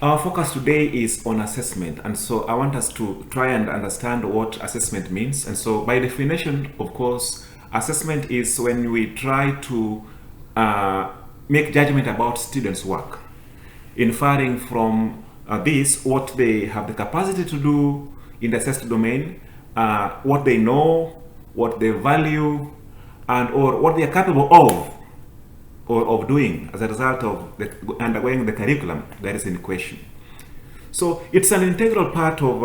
Our focus today is on assessment, and so I want us to try and understand what assessment means. And so, by definition, of course, assessment is when we try to make judgment about students' work, inferring from this what they have the capacity to do in the assessed domain, what they know, what they value, and or what they are capable of or of doing as a result of undergoing the curriculum that is in question. So it's an integral part of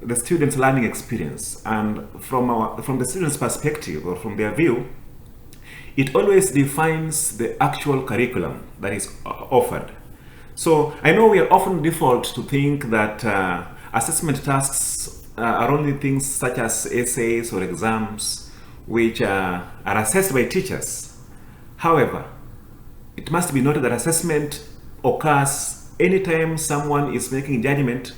the student's learning experience, and from the student's perspective or from their view, it always defines the actual curriculum that is offered. So I know we are often default to think that assessment tasks are only things such as essays or exams, which are assessed by teachers. However, it must be noted that assessment occurs anytime someone is making judgment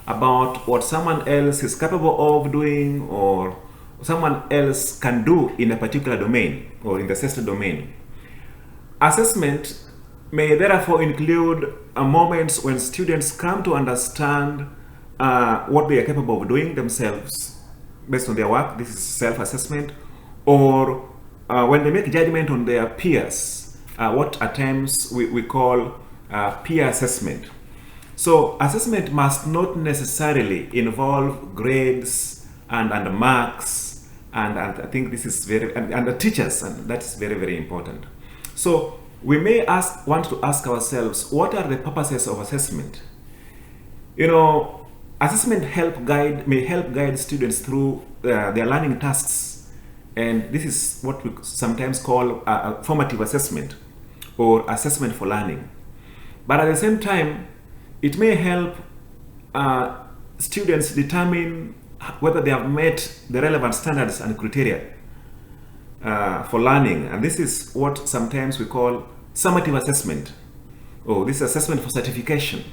about what someone else is capable of doing or someone else can do in a particular domain or in the assessed domain. Assessment may therefore include moments when students come to understand what they are capable of doing themselves based on their work. This is self-assessment. Or when they make judgment on their peers, what at times we call peer assessment. So assessment must not necessarily involve grades and marks, and I think this is and the teachers, and that's very, very important. So we may want to ask ourselves, what are the purposes of assessment? Assessment may help guide students through their learning tasks, and this is what we sometimes call a formative assessment or assessment for learning. But at the same time, it may help students determine whether they have met the relevant standards and criteria for learning, and this is what sometimes we call summative assessment, or this assessment for certification.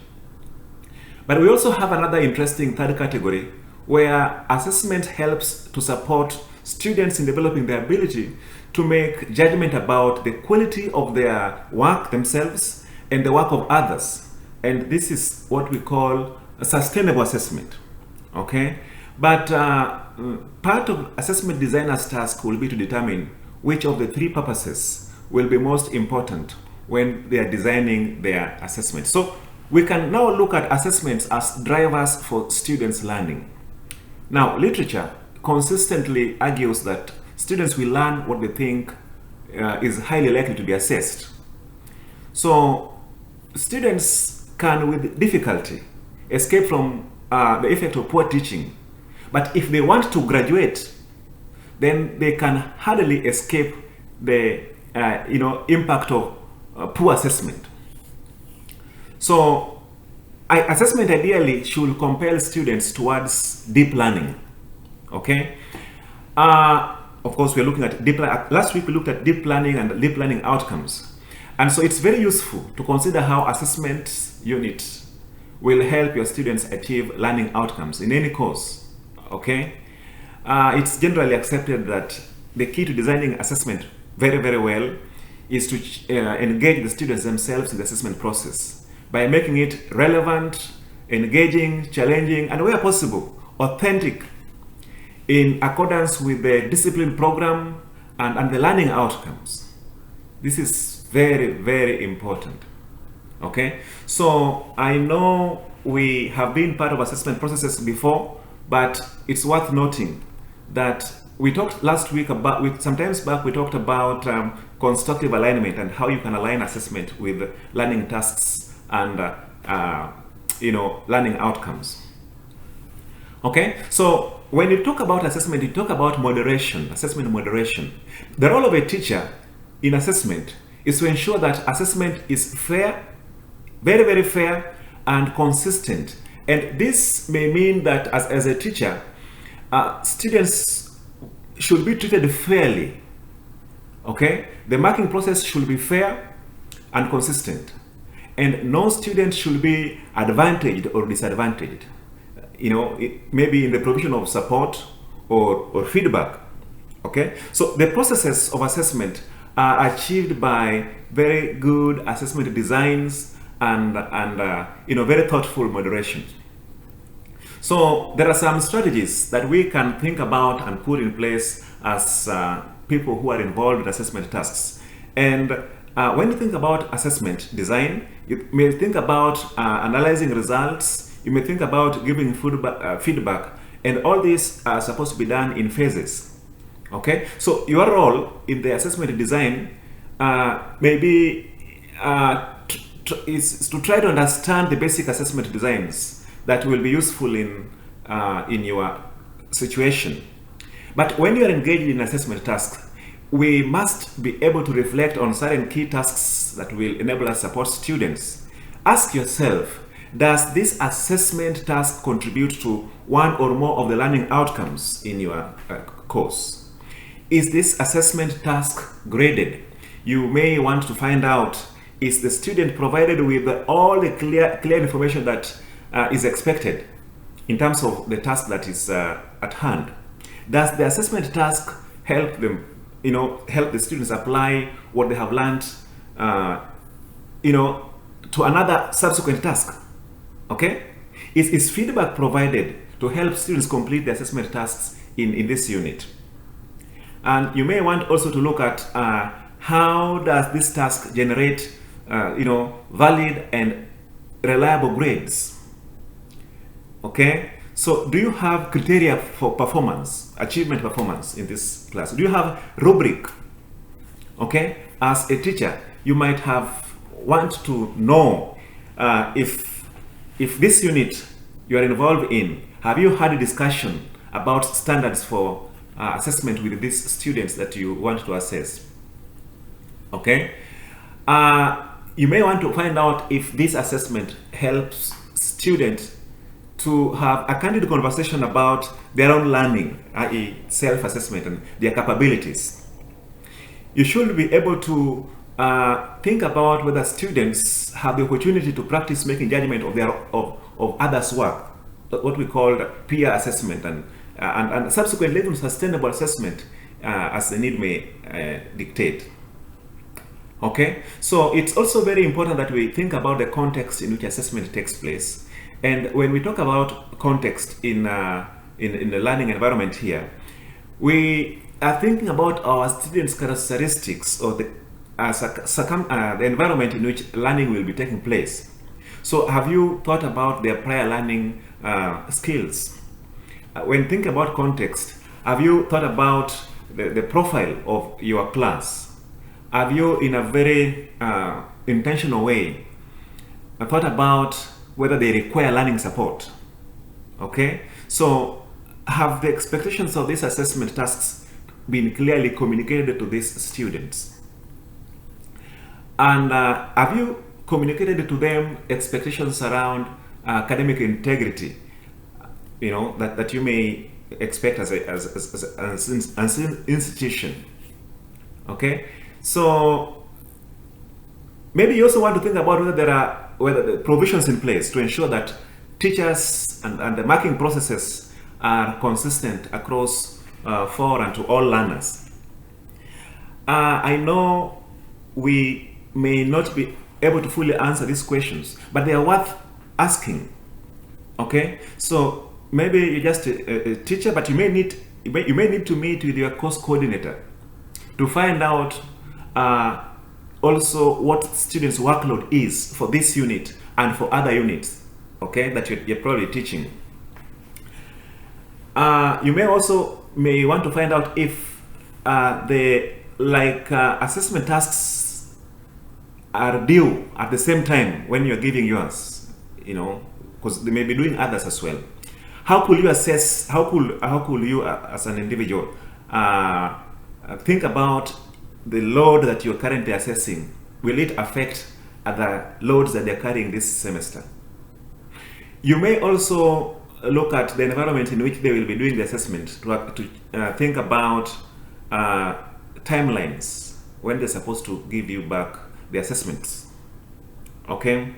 But we also have another interesting third category where assessment helps to support students in developing their ability to make judgment about the quality of their work themselves and the work of others. And this is what we call a sustainable assessment. Okay? But part of assessment designer's task will be to determine which of the three purposes will be most important when they are designing their assessment. So we can now look at assessments as drivers for students' learning. Now, literature consistently argues that students will learn what they think is highly likely to be assessed. So students can, with difficulty, escape from the effect of poor teaching. But if they want to graduate, then they can hardly escape the impact of poor assessment. So assessment ideally should compel students towards deep learning. Okay. Of course, we're looking at deep learning. Last week we looked at deep learning and deep learning outcomes. And so it's very useful to consider how assessment unit will help your students achieve learning outcomes in any course. Okay. It's generally accepted that the key to designing assessment very, very well is to engage the students themselves in the assessment process by making it relevant, engaging, challenging, and where possible, authentic, in accordance with the discipline program and the learning outcomes. This is very, very important. Okay, so I know we have been part of assessment processes before, but it's worth noting that we talked last week about, sometimes back we talked about constructive alignment and how you can align assessment with learning tasks and learning outcomes. Okay, so when you talk about assessment, you talk about moderation, assessment moderation. The role of a teacher in assessment is to ensure that assessment is fair, very, very fair and consistent. And this may mean that as a teacher, students should be treated fairly. Okay, the marking process should be fair and consistent, and no student should be advantaged or disadvantaged. Maybe in the provision of support or feedback. Okay, so the processes of assessment are achieved by very good assessment designs and very thoughtful moderation. So there are some strategies that we can think about and put in place as people who are involved in assessment tasks. And when you think about assessment design, you may think about analyzing results, you may think about giving feedback, and all these are supposed to be done in phases. Okay, so your role in the assessment design maybe is to try to understand the basic assessment designs that will be useful in your situation. But when you are engaged in assessment tasks, we must be able to reflect on certain key tasks that will enable us to support students. Ask yourself, does this assessment task contribute to one or more of the learning outcomes in your course? Is this assessment task graded? You may want to find out, is the student provided with all the clear information that is expected in terms of the task that is at hand? Does the assessment task help them, help the students apply what they have learned, to another subsequent task? Okay? Is feedback provided to help students complete the assessment tasks in this unit? And you may want also to look at how does this task generate, valid and reliable grades? Okay? So do you have criteria for performance, achievement performance in this class? Do you have rubric? Okay? As a teacher, you might want to know if this unit you are involved in, have you had a discussion about standards for assessment with these students that you want to assess? Okay? You may want to find out if this assessment helps students to have a candid conversation about their own learning, i.e. self-assessment and their capabilities. You should be able to think about whether students have the opportunity to practice making judgment of others' work, what we call peer assessment, and subsequently even sustainable assessment as the need may dictate. Okay, so it's also very important that we think about the context in which assessment takes place. And when we talk about context in the learning environment here, we are thinking about our students' characteristics or the environment in which learning will be taking place. So have you thought about their prior learning skills? When thinking about context, have you thought about the profile of your class? Have you, in a very intentional way, thought about whether they require learning support? Okay, so have the expectations of these assessment tasks been clearly communicated to these students? And have you communicated to them expectations around academic integrity, that you may expect as an institution? Okay, so maybe you also want to think about whether the provisions in place to ensure that teachers and the marking processes are consistent across for and to all learners. I know we may not be able to fully answer these questions, but they are worth asking. Okay, so maybe you're just a teacher, but you may need to meet with your course coordinator to find out also what students' workload is for this unit and for other units, okay, that you're probably teaching. You may want to find out if the assessment tasks are due at the same time when you're giving yours, because they may be doing others as well. How could you assess? How could you, as an individual, think about the load that you're currently assessing? Will it affect other loads that they're carrying this semester? You may also look at the environment in which they will be doing the assessment to think about timelines when they're supposed to give you back the assessments. Okay?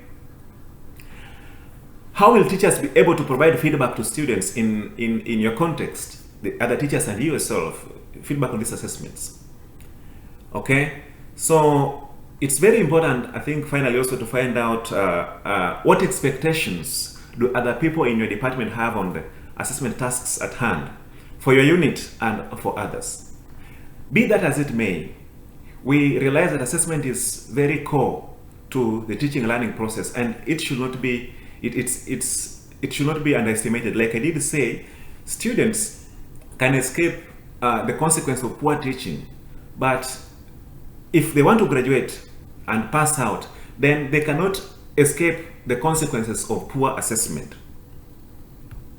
How will teachers be able to provide feedback to students in your context, the other teachers and you yourself, feedback on these assessments? Okay, so it's very important, I think, finally also to find out what expectations do other people in your department have on the assessment tasks at hand for your unit and for others. Be that as it may, we realize that assessment is very core to the teaching and learning process, and it should not be it should not be underestimated. Like I did say, students can escape the consequence of poor teaching, but if they want to graduate and pass out, then they cannot escape the consequences of poor assessment.